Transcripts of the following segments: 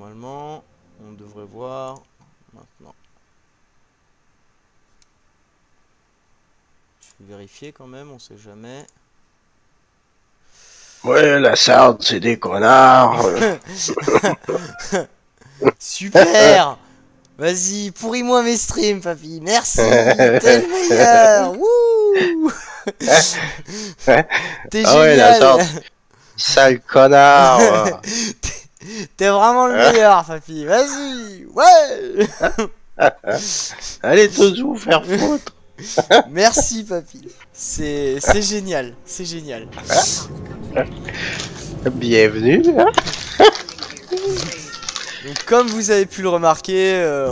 normalement, on devrait voir maintenant. Je vais vérifier quand même, on sait jamais. Ouais, la Sarde, c'est des connards. Super. Vas-y, pourris-moi mes streams, papy. Merci, t'es le meilleur. Wouh. T'es Ah ouais, la Sarde, génial. sale connard. T'es vraiment le meilleur, papy. Vas-y, ouais. Allez tous vous faire foutre. Merci, papy. C'est génial, c'est génial. Bienvenue. Donc, comme vous avez pu le remarquer,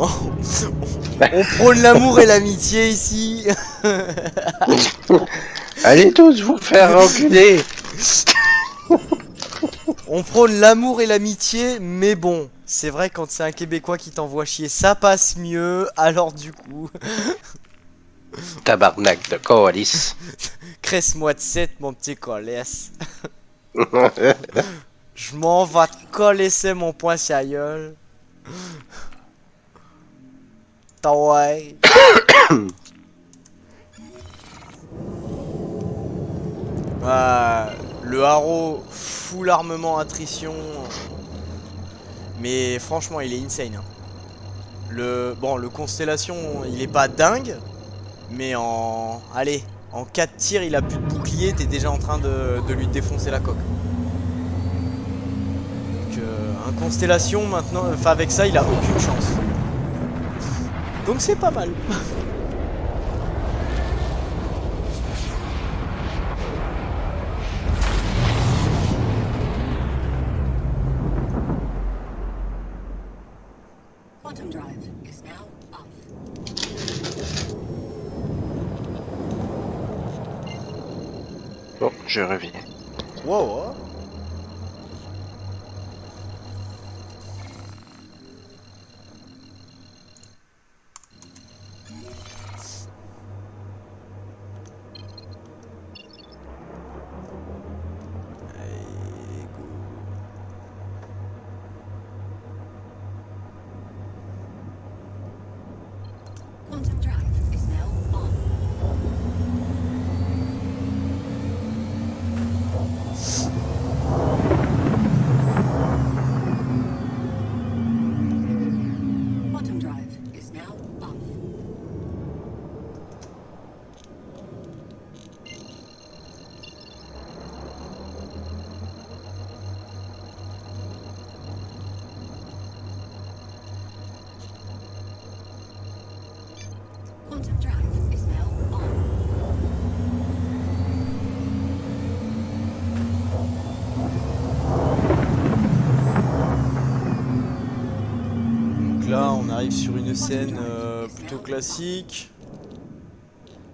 on prône l'amour et l'amitié ici. Allez tous vous faire enculer. On prône l'amour et l'amitié, mais bon, c'est vrai quand c'est un Québécois qui t'envoie chier, ça passe mieux. Alors du coup, Tabarnak de coalice. cresse-moi de 7 mon petit colesse. Je m'en vais te coller mon poing sur la gueule. T'as ouais. Le haro full armement attrition. Mais franchement il est insane hein. Le constellation il est pas dingue. Mais en... Allez, en 4 tirs il a plus de bouclier. T'es déjà en train de lui défoncer la coque. Donc un constellation maintenant, enfin avec ça il a aucune chance. Donc c'est pas mal. Quantum drive is now off. Bon, je reviens. Wow. Allez, go. Quantum drive is now on. Quantum drive is now off. Quantum drive is now on. Donc là on arrive sur une scène plutôt classique.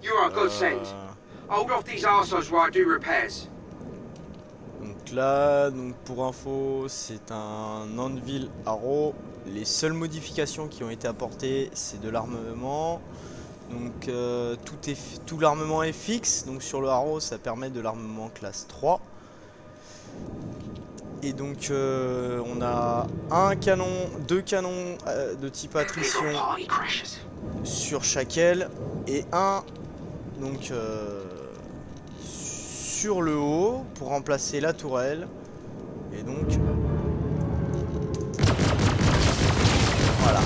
You're on good send. Hold off these arseholes while I do repairs. Donc là, pour info, c'est un Anvil Arrow. Les seules modifications qui ont été apportées, c'est de l'armement. Donc tout l'armement est fixe. Donc sur le Arrow, ça permet de l'armement classe 3. Et donc on a un canon, deux canons de type attrition Party crashes. sur chaque aile et un donc sur le haut pour remplacer la tourelle. Et donc voilà.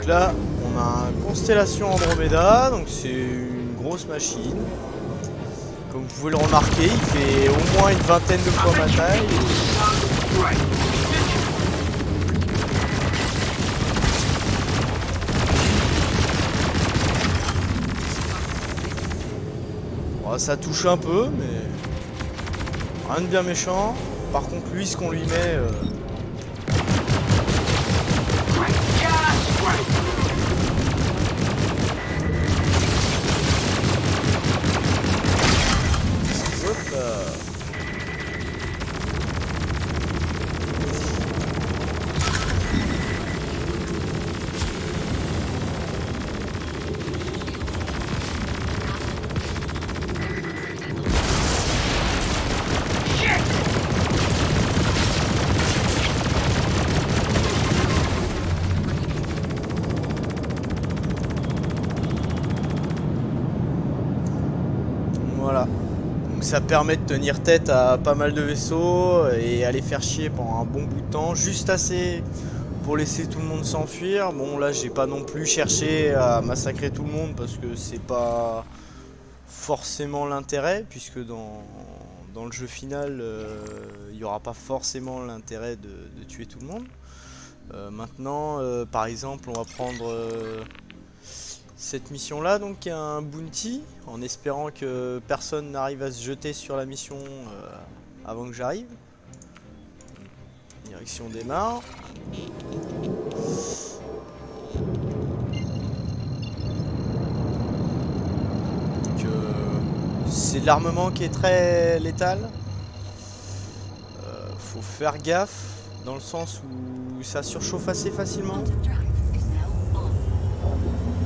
là, on a une constellation Andromeda, donc c'est une grosse machine. Comme vous pouvez le remarquer, il fait au moins une vingtaine de fois ma taille. Great. Bon, ça touche un peu, mais rien de bien méchant. Par contre, lui, ce qu'on lui met, Great. Just great. hop là. Voilà. Donc ça permet de tenir tête à pas mal de vaisseaux et aller faire chier pendant un bon bout de temps, juste assez pour laisser tout le monde s'enfuir. Bon là j'ai pas non plus cherché à massacrer tout le monde parce que c'est pas forcément l'intérêt, puisque dans le jeu final il n'y aura pas forcément l'intérêt de tuer tout le monde. Maintenant par exemple on va prendre cette mission là, donc qui est un bounty, en espérant que personne n'arrive à se jeter sur la mission avant que j'arrive. Direction démarre. C'est de l'armement qui est très létal. Faut faire gaffe dans le sens où ça surchauffe assez facilement. Quantum drive is now on.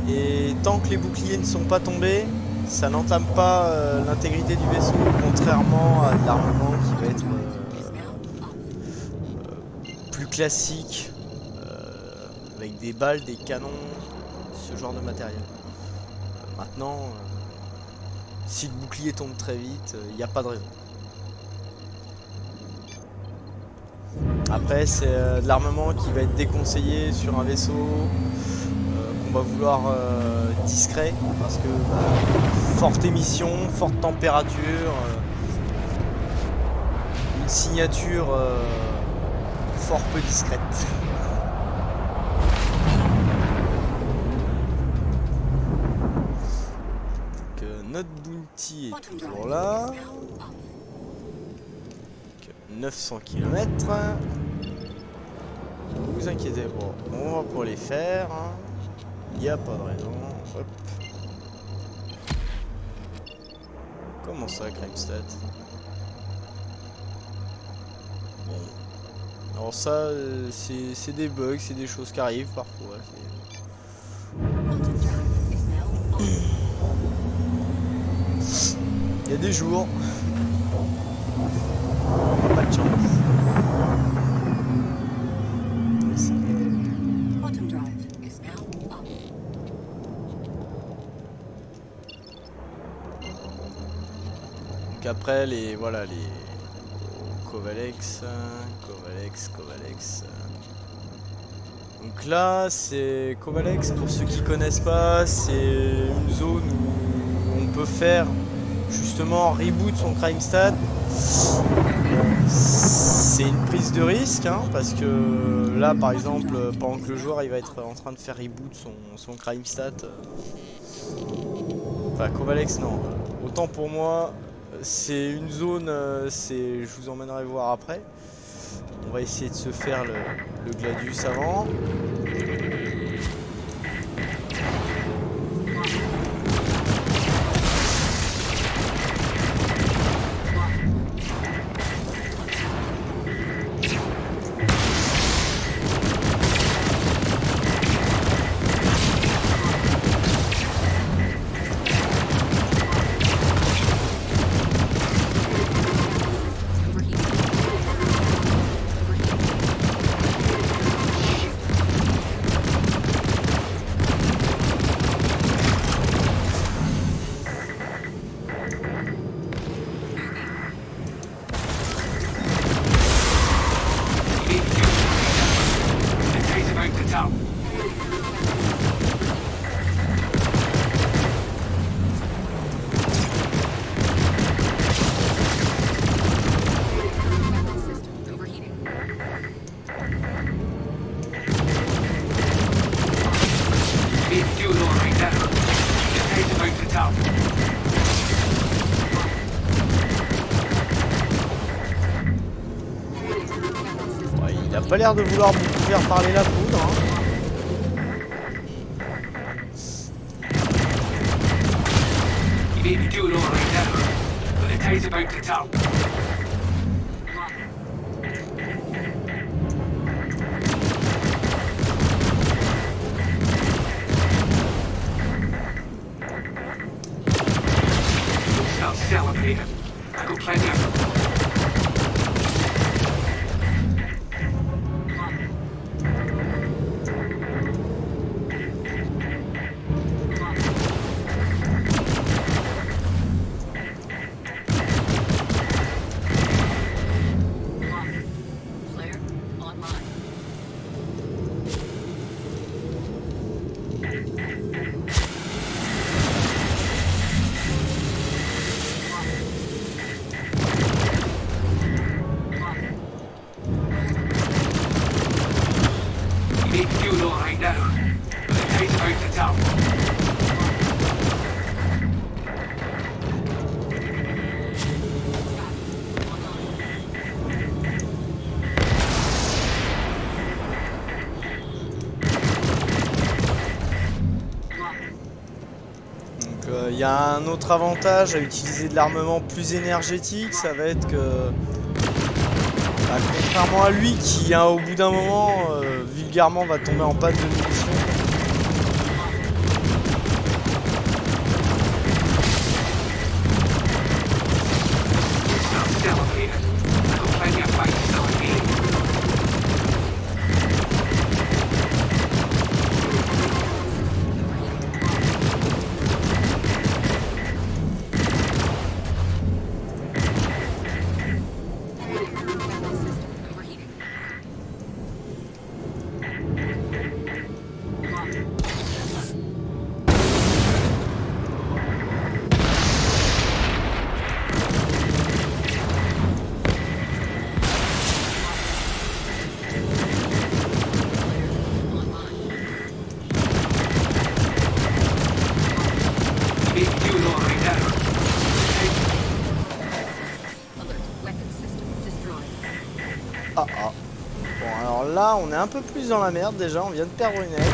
Et tant que les boucliers ne sont pas tombés, ça n'entame pas l'intégrité du vaisseau, contrairement à de l'armement qui va être Is now off. plus classique, avec des balles, des canons, ce genre de matériel. Maintenant, si le bouclier tombe très vite, il n'y a pas de raison. Après, c'est de l'armement qui va être déconseillé sur un vaisseau qu'on va vouloir discret, parce que forte émission, forte température, une signature fort peu discrète. Donc, notre bounty est Quantum toujours drive là. is now off. 900 km. Ne vous inquiétez pas, on va pour les faire. Il n'y a pas de raison. Hop. Comment ça, Crimestad? Bon. Alors ça, c'est des bugs, c'est des choses qui arrivent parfois. Quantum drive is now off. Il y a des jours. On n'a pas de chance. Quantum drive is now off. Donc après les voilà les Kovalex. Donc là c'est Kovalex, pour ceux qui connaissent pas, c'est une zone où on peut faire justement reboot son Crimestad. C'est une prise de risque parce que là par exemple pendant que le joueur il va être en train de faire reboot son Crimestad, enfin Kovalex non, autant pour moi c'est une zone, je vous emmènerai voir après. On va essayer de se faire le Gladius avant. Il a pas l'air de vouloir beaucoup faire parler la poudre. Hein. You need to do it all right now, but the day's about to tell. Stop celebrating. I got plenty of them. Flare online. You need to do it all right now, but the day's about to tell. Donc il y a un autre avantage à utiliser de l'armement plus énergétique, ça va être que bah, contrairement à lui qui au bout d'un moment vulgairement va tomber en panne de munitions. Stop celebrating. I got plenty of fights still in me. Overheating. You need to do it all right now. Alert. Weapon system destroyed. Ah ah. Bon alors là on est un peu plus dans la merde déjà, on vient de perdre une aile.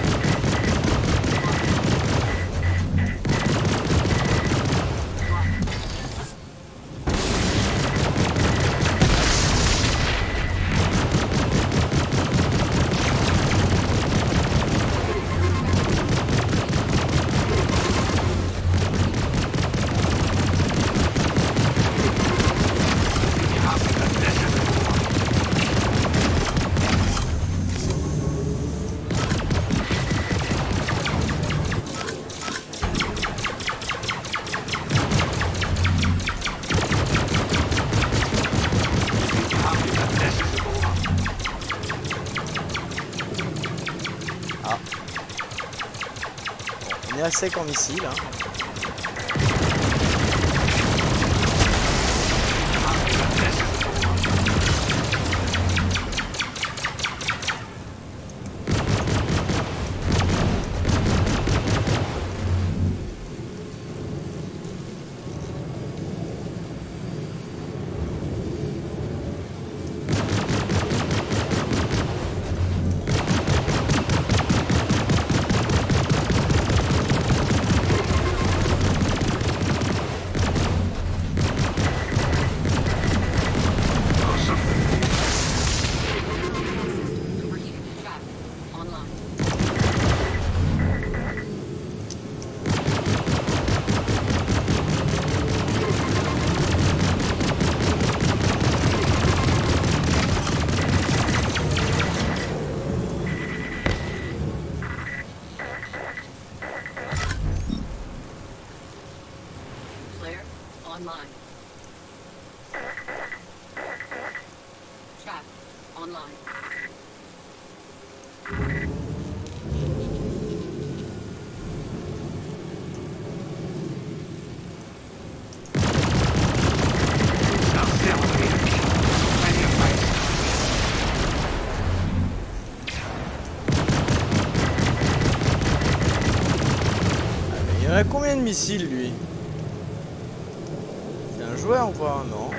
On est à sec en missile. Hein. Overheating. Trap online. Flare online. Trap online. Stop celebrating. Plenty of fights. Il y en a combien de missiles lui? C'est un joueur ou pas? Non.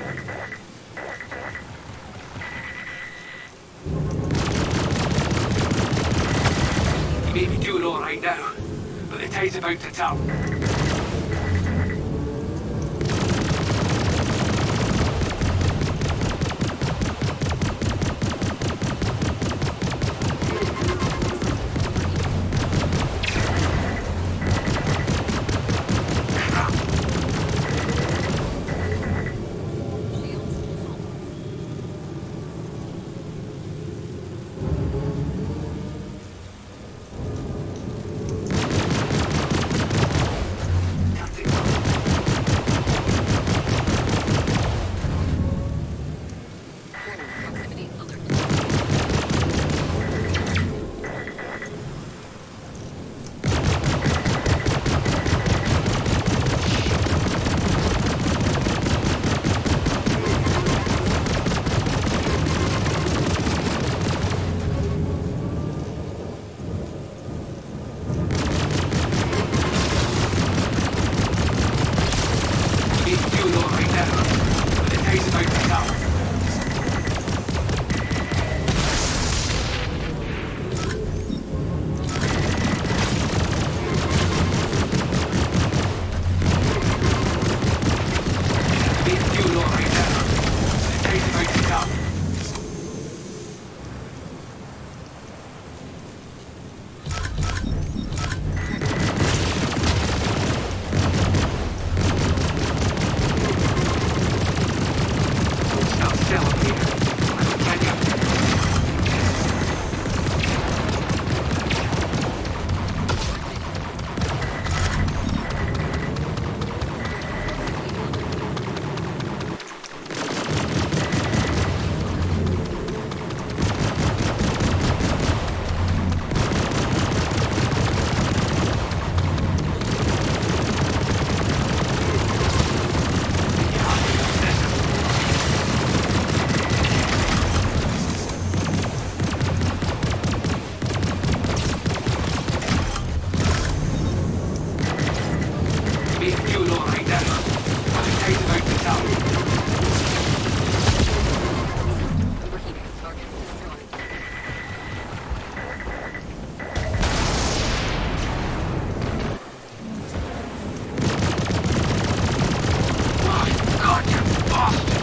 Theodore right now, but the tide's about to turn. Proximity alert. It's Theodore right now, but the tide's about to turn. It's Theodore right now, but the tide's about to turn. Stop selling here. Can you? It's Theodore right now, but the tide's about to turn. Overheating. Target destroyed. My God, you bastard!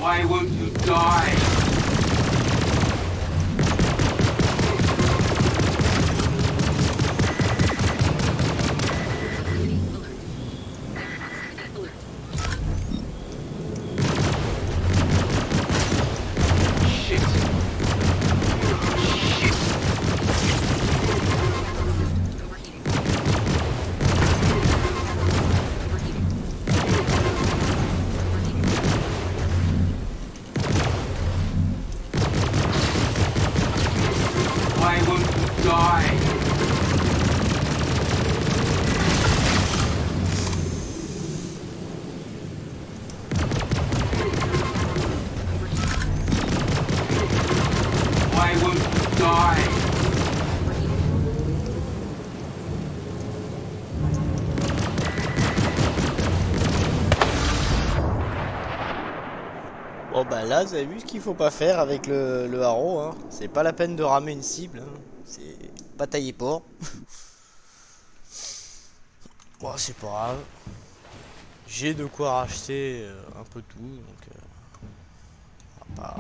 Why won't you die? Proximity alert. Proximity alert. Shit. Shit. Overheating. Overheating. Overheating. Why won't you die? Why won't you die? Bon bah là vous avez vu ce qu'il faut pas faire avec le haro, hein. C'est pas la peine de ramer une cible, hein. C'est pas taillé pour. Bon c'est pas grave. J'ai de quoi racheter un peu tout, donc on va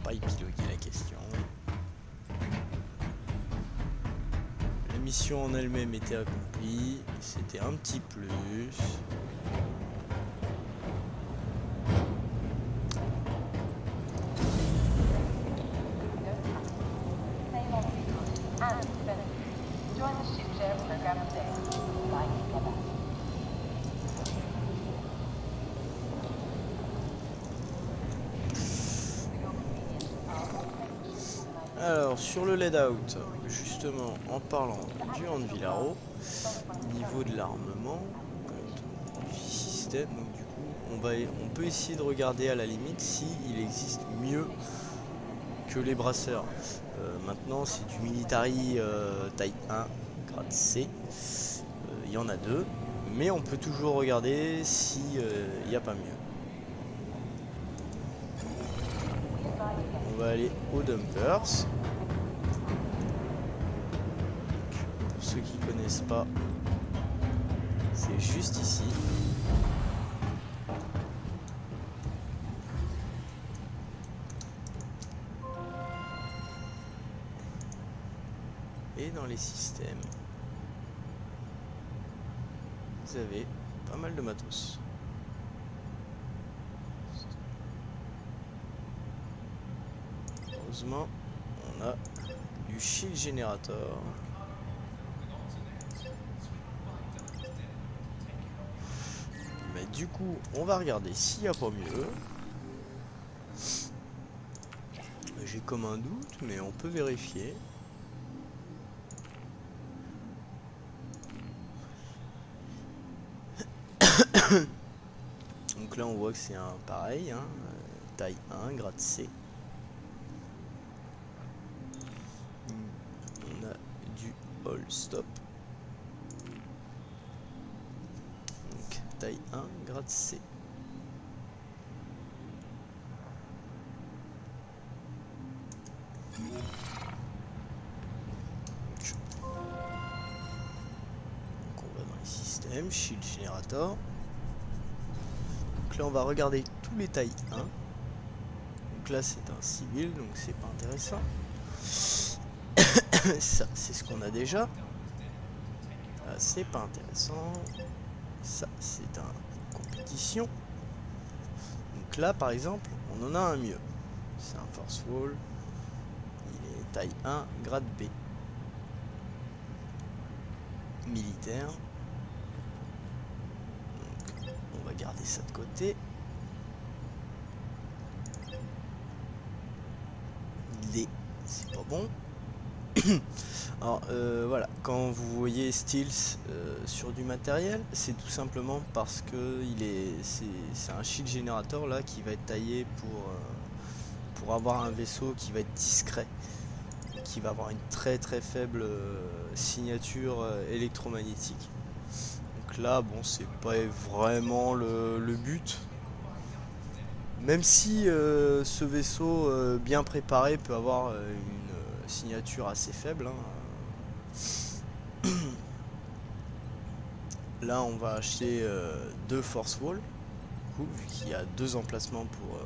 pas épiloguer la question. La mission en elle-même était accomplie, c'était un petit plus. Join the ship share program today. Flying together. Alors sur le lead out, justement en parlant du Anvil Arrow, niveau de l'armement, du système, donc du coup on peut essayer de regarder à la limite si il existe mieux que les brasseurs. Maintenant c'est du military taille 1 grade C. Il y en a 2, mais on peut toujours regarder si il n'y a pas mieux. On va aller aux dumpers. Pour ceux qui connaissent pas, c'est juste ici. Et dans les systèmes, vous avez pas mal de matos. Heureusement, on a du shield generator. Mais du coup, on va regarder s'il n'y a pas mieux. J'ai comme un doute, mais on peut vérifier. Donc là on voit que c'est un pareil, hein, taille 1, grade C. On a du all stop. Donc taille 1, grade C. Donc on va dans les systèmes, shield generator. Donc là on va regarder tous les tailles 1. Donc là c'est un civil, donc c'est pas intéressant. Ça c'est ce qu'on a déjà. Là c'est pas intéressant. Ça c'est un compétition. Donc là par exemple on en a un mieux. C'est un force wall. Il est taille 1, grade B. Militaire. Donc on va garder ça de côté. D, c'est pas bon. Alors voilà, quand vous voyez Steels sur du matériel, c'est tout simplement parce que c'est un shield générateur là qui va être taillé pour avoir un vaisseau qui va être discret, qui va avoir une très très faible signature électromagnétique. Donc là bon c'est pas vraiment le but, même si ce vaisseau bien préparé peut avoir une signature assez faible, hein. Là on va acheter 2 force wall, du coup, vu qu'il y a 2 emplacements pour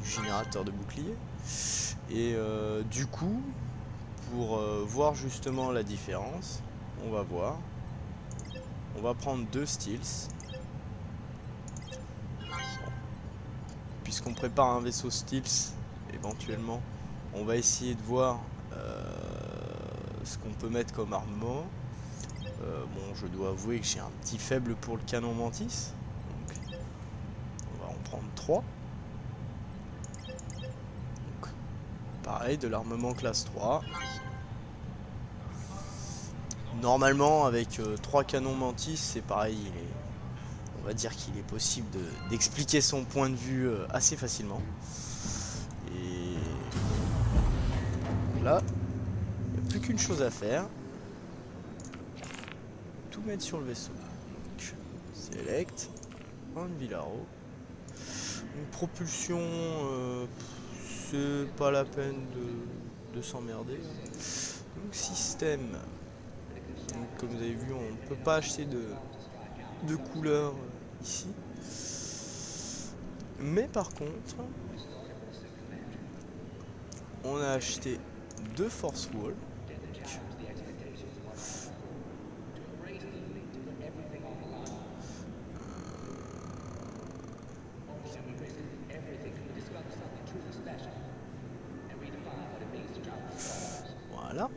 du générateur de bouclier. Et du coup pour voir justement la différence, on va voir, on va prendre 2 Steels. Puisqu'on prépare un vaisseau Steels, éventuellement on va essayer de voir ce qu'on peut mettre comme armement. Bon, je dois avouer que j'ai un petit faible pour le canon Mantis, donc on va en prendre 3. Donc, pareil, de l'armement classe 3. Normalement avec 3 canons Mantis c'est pareil, on va dire qu'il est possible d'expliquer son point de vue assez facilement. Et là, il n'y a plus qu'une chose à faire. Tout mettre sur le vaisseau. Donc, select, Anvil Arrow. Une propulsion, c'est pas la peine de s'emmerder. Donc système. Donc, comme vous avez vu, on ne peut pas acheter de couleur ici. Mais par contre, on a acheté 2 force wall. Voilà.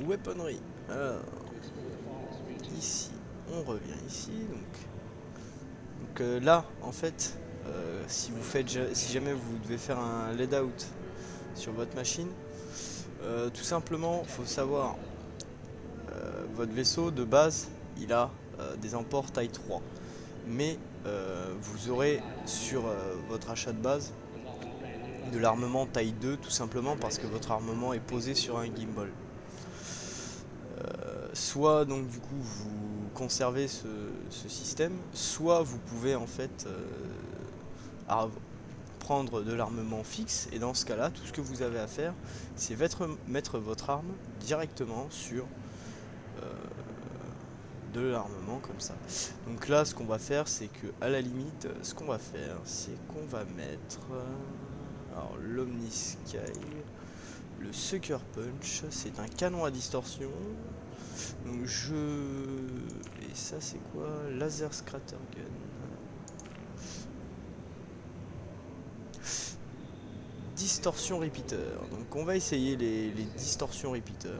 Weaponry. Alors, ici, on revient ici. Donc là, en fait, si jamais vous devez faire un lead out sur votre machine, tout simplement, faut savoir, votre vaisseau de base, il a des emports taille 3, mais vous aurez sur votre achat de base de l'armement taille 2, tout simplement parce que votre armement est posé sur un gimbal. Soit donc du coup vous conservez ce système, soit vous pouvez en fait prendre de l'armement fixe, et dans ce cas là tout ce que vous avez à faire c'est mettre votre arme directement sur de l'armement comme ça. Donc là ce qu'on va faire c'est que à la limite ce qu'on va faire c'est qu'on va mettre alors l'Omnisky, le Sucker Punch, c'est un canon à distorsion. Donc et ça c'est quoi? Laser Scratter Gun. Distorsion Repeater. Donc on va essayer les distorsions repeater.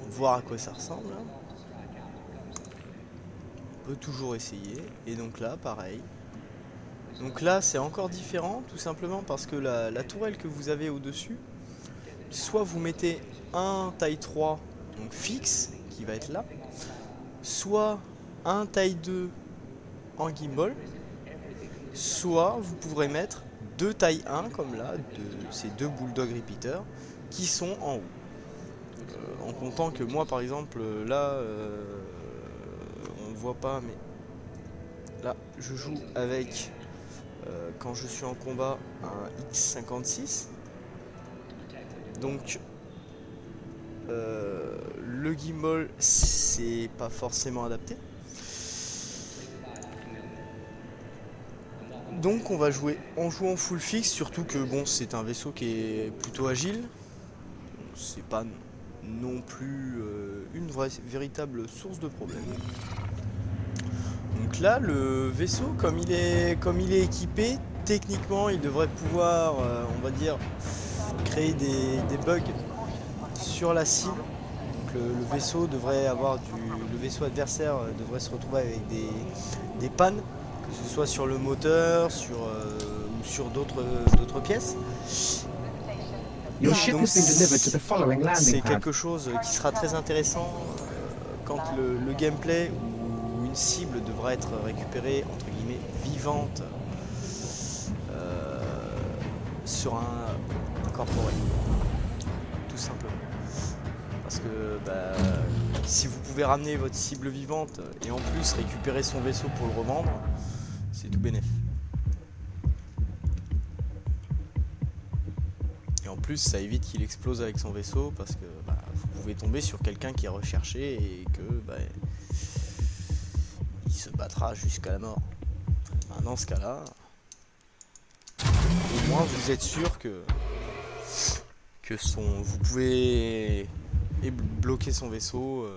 Voir à quoi ça ressemble. On peut toujours essayer. Et donc là pareil. Donc là c'est encore différent tout simplement parce que la tourelle que vous avez au dessus, soit vous mettez un taille 3 donc fixe qui va être là, soit un taille 2 en gimbal, soit vous pourrez mettre deux taille 1 comme là, ces deux Bulldog Repeater qui sont en haut. En comptant que moi par exemple là on voit pas mais là je joue avec quand je suis en combat un X56, donc le gimbal c'est pas forcément adapté, donc on va jouer en jouant full fixe, surtout que bon c'est un vaisseau qui est plutôt agile, c'est pas non plus une véritable source de problème. Donc là le vaisseau comme il est équipé, techniquement il devrait pouvoir on va dire créer des bugs sur la cible. Donc le vaisseau devrait avoir le vaisseau adversaire devrait se retrouver avec des pannes, que ce soit sur le moteur, ou sur d'autres pièces. Your ship Donc has been delivered to the following c'est landing pad. quelque chose qui sera très intéressant quand le gameplay où une cible devra être récupérée entre guillemets vivante sur un corporate, tout simplement. Parce que si vous pouvez ramener votre cible vivante et en plus récupérer son vaisseau pour le revendre, c'est tout bénef. Et en plus ça évite qu'il explose avec son vaisseau parce que vous pouvez tomber sur quelqu'un qui est recherché et que il se battra jusqu'à la mort. Dans ce cas là, au moins vous êtes sûr que vous pouvez bloquer son vaisseau.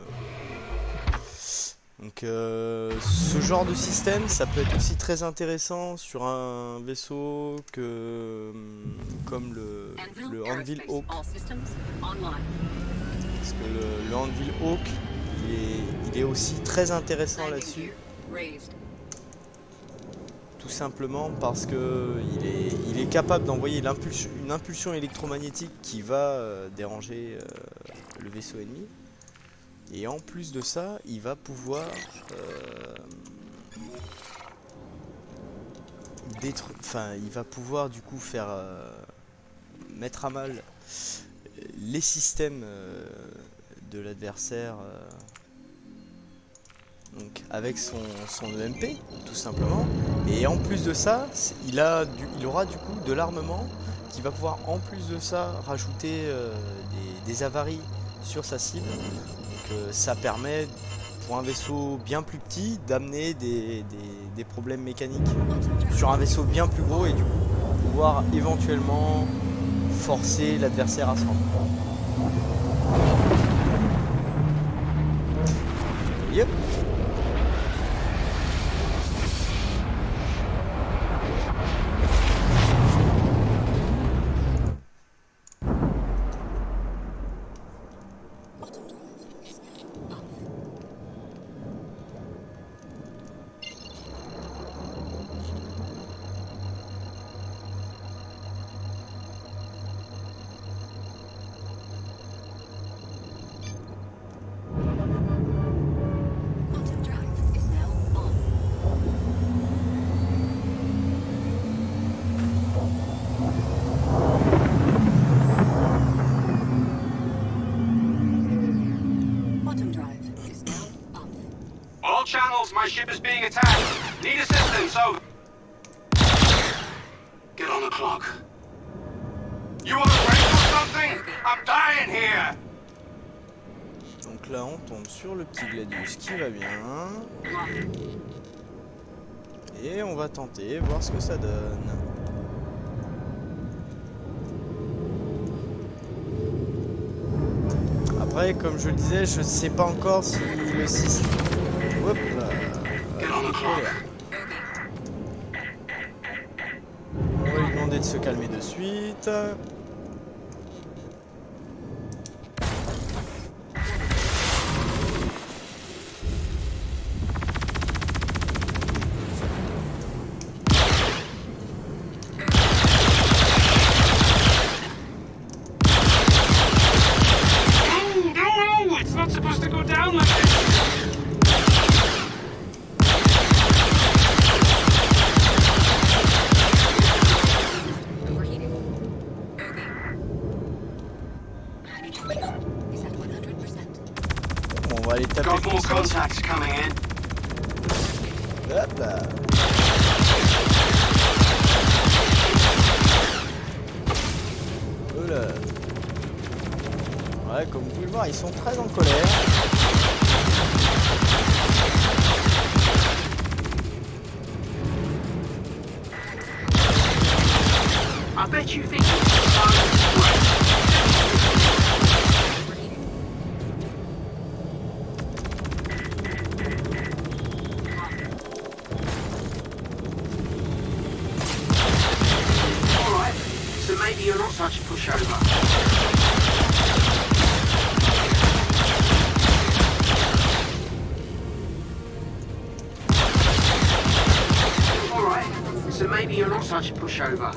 Donc ce genre de système ça peut être aussi très intéressant sur un vaisseau comme le Anvil Hawk, parce que le Anvil Hawk il est aussi très intéressant là-dessus, tout simplement parce que il est capable d'envoyer une impulsion électromagnétique qui va déranger le vaisseau ennemi. Et en plus de ça, il va pouvoir du coup faire mettre à mal les systèmes de l'adversaire, donc avec son EMP tout simplement. Et en plus de ça, il aura du coup de l'armement qui va pouvoir en plus de ça rajouter des avaries sur sa cible. Ça permet pour un vaisseau bien plus petit d'amener des problèmes mécaniques sur un vaisseau bien plus gros et du coup pouvoir éventuellement forcer l'adversaire à se rendre. Yep. ship is being attacked. Need assistance, over. Get on the clock. You on the break or something? I'm dying here. Donc là on tombe sur le petit Gladius qui va bien. Et on va tenter, voir ce que ça donne. Après, comme je le disais, je sais pas encore si le système... Hop là. On va lui demander de se calmer de suite. No, it's not supposed to go down like this. Overheating. Is at 100%. Bon, on va aller taper Got more tout ça. contacts coming in. Hop là. Oula. Ouais, comme vous pouvez le voir, ils sont très en colère. I bet you think you're so great. Alright, so maybe you're not such a pushover. Alright, so maybe you're not such a pushover.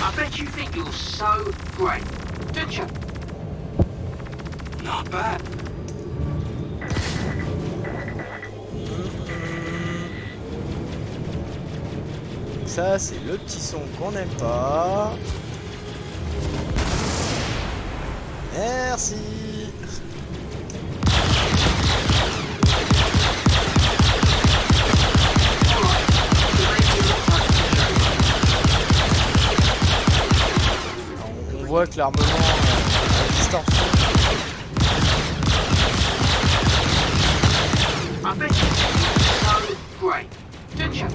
I bet you think you're so great, don't you? Not bad. Ça, c'est le petit son qu'on n'aime pas. Merci. On voit que l'armement a distorsion. I bet you think you're so great, don't you?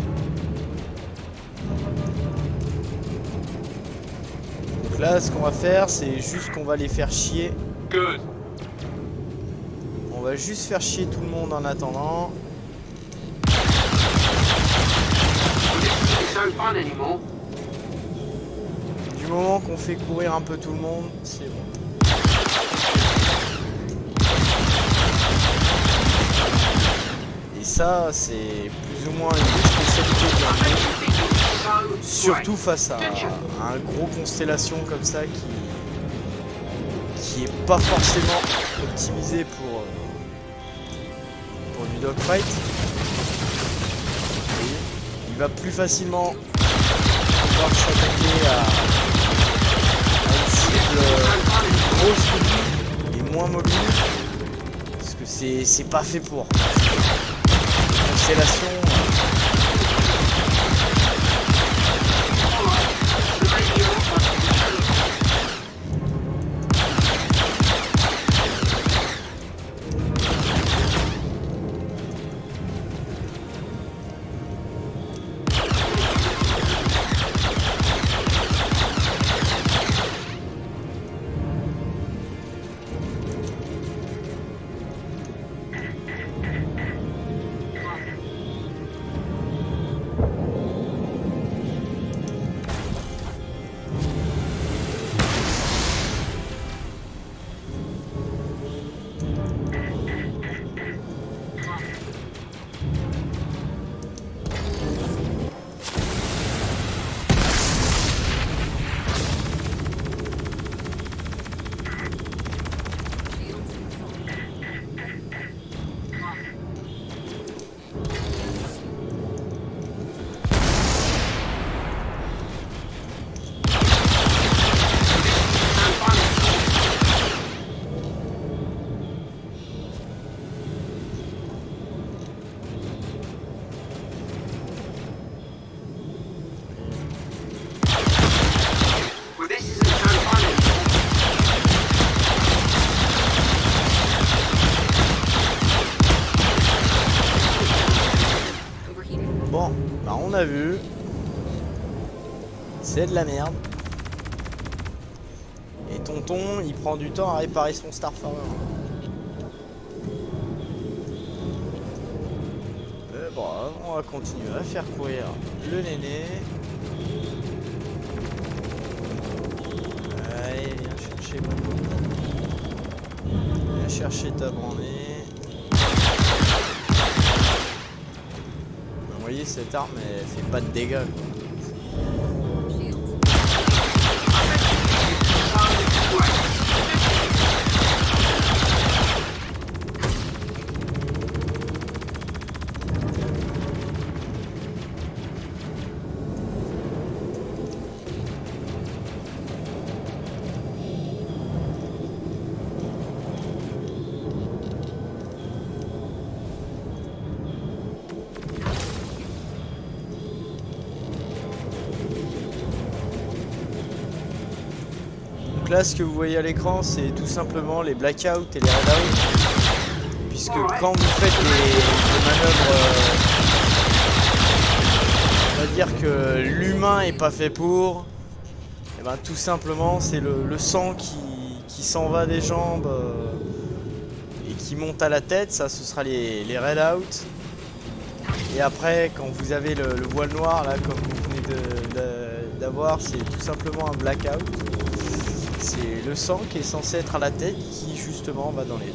Donc là, ce qu'on va faire, c'est juste qu'on va les faire chier. Good. On va juste faire chier tout le monde en attendant. It's so fun anymore. Du moment qu'on fait courir un peu tout le monde, c'est bon. Et ça, c'est plus ou moins une spécialité de I l'armée. bet you think you're so great. Surtout face à un gros constellation comme ça qui est pas forcément optimisé pour du dogfight. Et il va plus facilement pouvoir s'attaquer à une cible grosse mobile et moins mobile parce que c'est pas fait pour. Constellation. on a vu. C'est de la merde. Et tonton, il prend du temps à réparer son Starfarer. Mais bon, on va continuer à faire courir le néné. Allez, viens chercher mon... Viens chercher ta branlée. Vous voyez, cette arme, elle fait pas de dégâts, quoi. Donc là, ce que vous voyez à l'écran, c'est tout simplement les blackouts et les redouts. Puisque quand vous faites les manœuvres, on va dire que l'humain est pas fait pour, et ben tout simplement c'est le sang qui s'en va des jambes et qui monte à la tête. Ça, ce sera les redouts. Et après, quand vous avez le voile noir, là, comme vous venez d'avoir, c'est tout simplement un blackout. C'est le sang qui est censé être à la tête qui justement va dans les dents.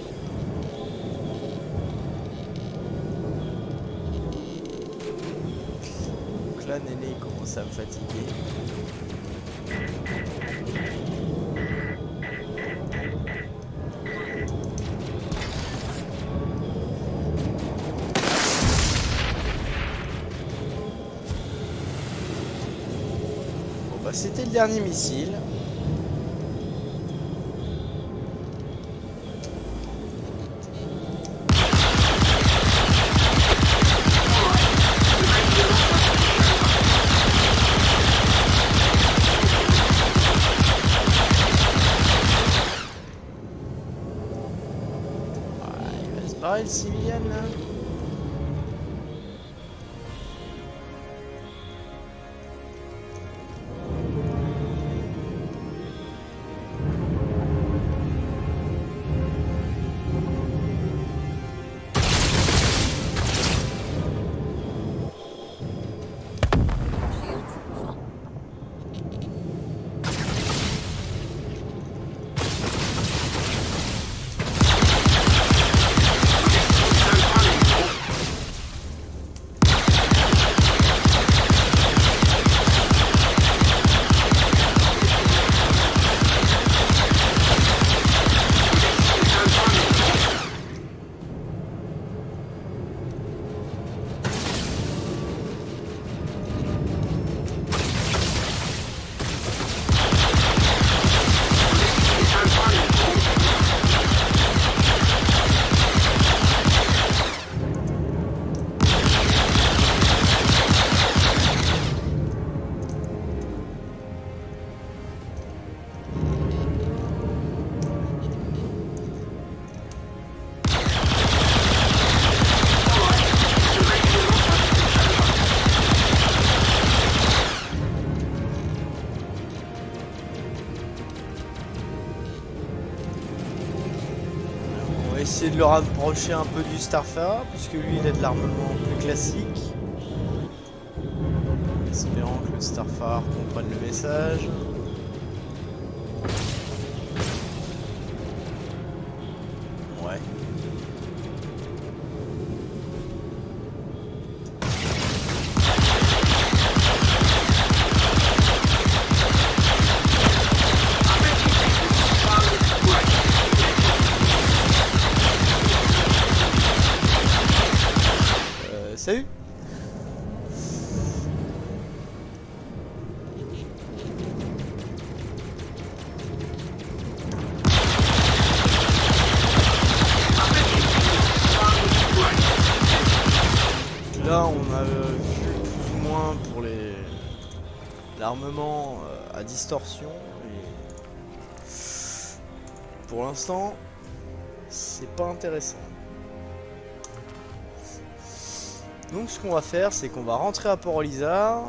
Donc là, Néné commence à me fatiguer. Bon bah c'était le dernier missile. Le civilian là. Essayer de le rapprocher un peu du Starfarer, puisque lui il a de l'armement plus classique. Espérant que le Starfarer comprenne le message. Ouais. Salut. Là on a vu plus ou moins pour l'armement à distorsion et pour l'instant c'est pas intéressant. Donc ce qu'on va faire, c'est qu'on va rentrer à Port-Lisard.